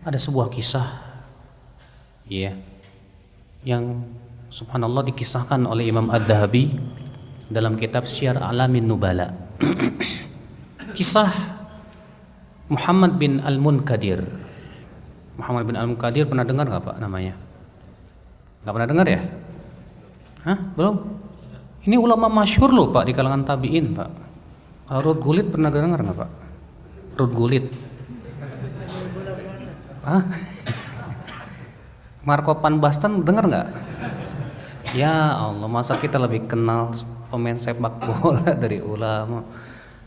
Ada sebuah kisah, ya, yang subhanallah dikisahkan oleh Imam Adz-Dzahabi dalam kitab Syiar A'lamin Nubala. Kisah Muhammad bin Al-Munkadir. Muhammad bin Al-Munkadir pernah dengar nggak Pak namanya? Nggak pernah dengar ya? Hah? Belum? Ini ulama masyhur loh Pak di kalangan tabi'in Pak. Kalau Ruth Gullit pernah dengar nggak Pak? Ruth Gullit? Hah? Marco Van Basten dengar nggak? Ya Allah, masa kita lebih kenal pemain sepak bola dari ulama.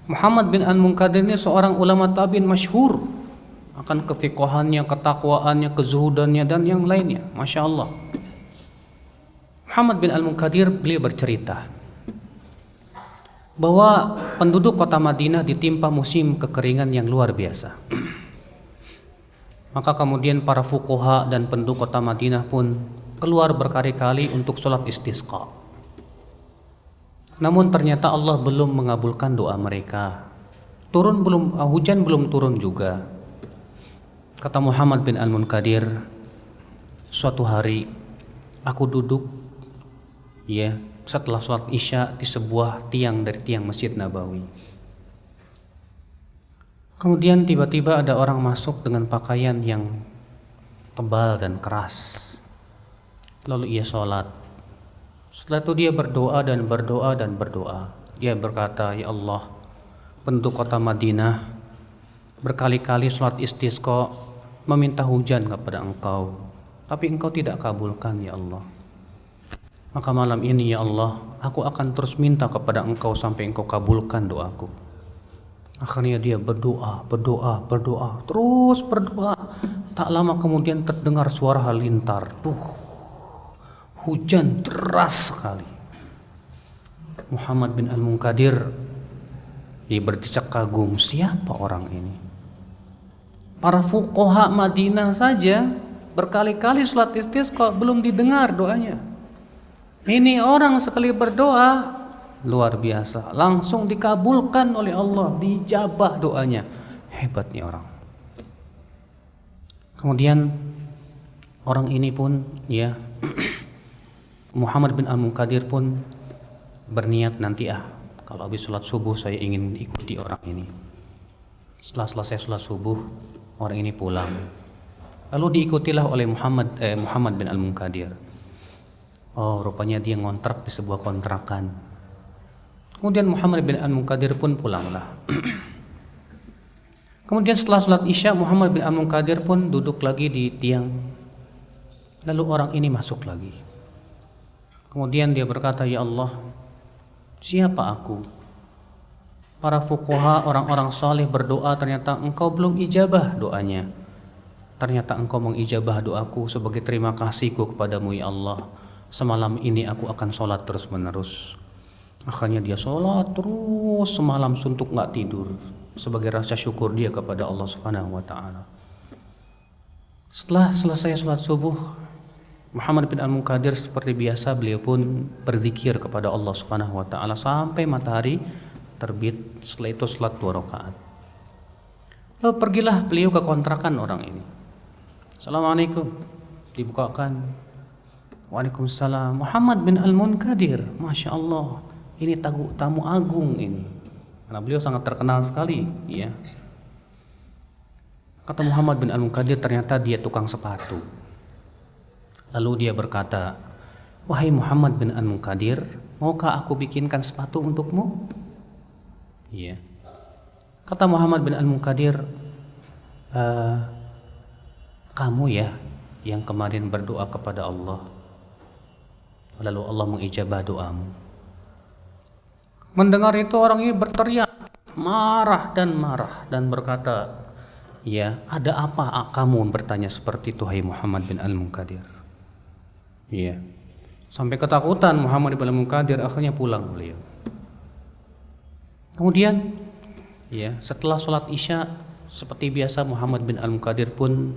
Muhammad bin Al-Munkadir ini seorang ulama tabi'in masyhur akan kefiqahannya, ketakwaannya, kezuhudannya dan yang lainnya. Masya Allah. Muhammad bin Al-Munkadir beliau bercerita bahwa penduduk kota Madinah ditimpa musim kekeringan yang luar biasa. Maka kemudian para fuqaha dan penduduk kota Madinah pun keluar berkali-kali untuk sholat istisqa. Namun ternyata Allah belum mengabulkan doa mereka. Hujan belum turun juga. Kata Muhammad bin Al-Munkadir, suatu hari aku duduk setelah sholat isya di sebuah tiang dari tiang Masjid Nabawi. Kemudian tiba-tiba ada orang masuk dengan pakaian yang tebal dan keras. Lalu ia sholat. Setelah itu dia berdoa dan berdoa dan berdoa. Dia berkata, ya Allah, penduduk kota Madinah berkali-kali sholat istisqa meminta hujan kepada Engkau, tapi Engkau tidak kabulkan ya Allah. Maka malam ini ya Allah, aku akan terus minta kepada Engkau sampai Engkau kabulkan doaku. Akhirnya dia berdoa, terus berdoa. Tak lama kemudian terdengar suara halilintar. Hujan deras sekali. Muhammad bin Al-Munkadir dia berdecak kagum, siapa orang ini? Para fuqaha Madinah saja berkali-kali sholat istisqa belum didengar doanya. Ini orang sekali berdoa luar biasa, langsung dikabulkan oleh Allah, dijabah doanya. Hebat nih orang. Kemudian orang ini pun Muhammad bin Al-Munkadir pun berniat nanti kalau habis sholat subuh saya ingin ikuti orang ini. Setelah selesai sholat subuh orang ini pulang. Lalu diikutilah oleh Muhammad bin Al-Munkadir. Oh, rupanya dia ngontrak di sebuah kontrakan. Kemudian Muhammad bin Al-Munkadir pun pulanglah. Kemudian setelah sholat isya Muhammad bin Al-Munkadir pun duduk lagi di tiang. Lalu orang ini masuk lagi. Kemudian dia berkata, ya Allah, siapa aku? Para fuqaha, orang-orang saleh berdoa, ternyata Engkau belum ijabah doanya. Ternyata Engkau mengijabah doaku sebagai terima kasihku kepadamu ya Allah. Semalam ini aku akan sholat terus menerus. Akhirnya dia sholat terus semalam suntuk gak tidur sebagai rasa syukur dia kepada Allah Subhanahu wa ta'ala. Setelah selesai sholat subuh, Muhammad bin Al-Munkadir seperti biasa beliau pun berzikir kepada Allah Subhanahu wa ta'ala sampai matahari terbit. Setelah itu sholat 2 rakaat. Lalu pergilah beliau ke kontrakan orang ini. Assalamualaikum. Dibukakan. Waalaikumsalam. Muhammad bin Al-Munkadir, Masya Allah, ini tamu agung ini, karena beliau sangat terkenal sekali ya. Kata Muhammad bin Al-Munkadir, ternyata dia tukang sepatu. Lalu dia berkata, wahai Muhammad bin Al-Munkadir, maukah aku bikinkan sepatu untukmu? Ya. Kata Muhammad bin Al-Munkadir, kamu ya yang kemarin berdoa kepada Allah, lalu Allah mengijabah doamu. Mendengar itu orang ini berteriak, marah dan berkata, ya, ada apa kamu bertanya seperti itu hai Muhammad bin Al-Munkadir? Ya. Sampai ketakutan Muhammad bin Al-Munkadir, akhirnya pulang beliau. Kemudian setelah sholat isya seperti biasa Muhammad bin Al-Munkadir pun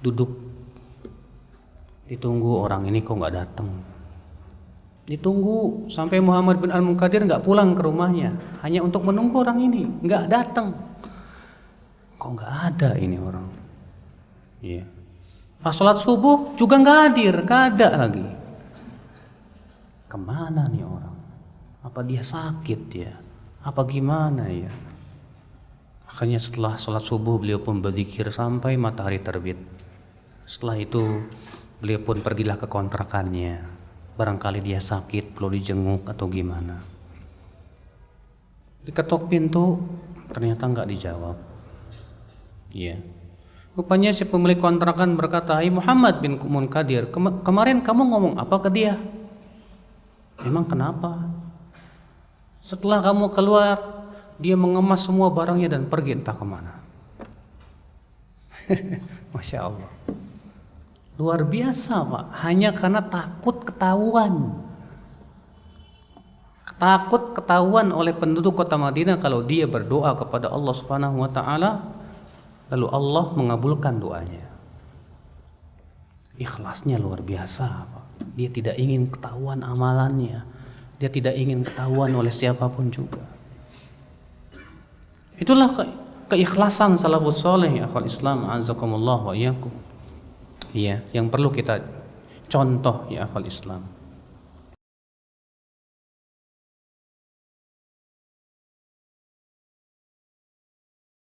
duduk ditunggu orang ini kok nggak datang. Ditunggu sampai Muhammad bin Al-Munkadir nggak pulang ke rumahnya, hanya untuk menunggu orang ini nggak datang. Kok nggak ada ini orang? Ya. Pas sholat subuh juga nggak hadir, nggak ada lagi. Kemana nih orang? Apa dia sakit ya? Apa gimana ya? Akhirnya setelah sholat subuh beliau pun berzikir sampai matahari terbit. Setelah itu beliau pun pergilah ke kontrakannya. Barangkali dia sakit, perlu dijenguk atau gimana. Diketok pintu, ternyata nggak dijawab. Iya. Rupanya si pemilik kontrakan berkata, "Hai Muhammad bin Munkadir, kemarin kamu ngomong apa ke dia? Emang kenapa? Setelah kamu keluar, dia mengemas semua barangnya dan pergi entah kemana." Masya Allah. Luar biasa Pak, hanya karena takut ketahuan. Takut ketahuan oleh penduduk kota Madinah kalau dia berdoa kepada Allah Subhanahu wa taala, lalu Allah mengabulkan doanya. Ikhlasnya luar biasa Pak. Dia tidak ingin ketahuan amalannya. Dia tidak ingin ketahuan oleh siapapun juga. Itulah keikhlasan salafus saleh ya akhwal Islam, azakumullah wa iyyakum. Iya, yang perlu kita contoh ya akhwal Islam.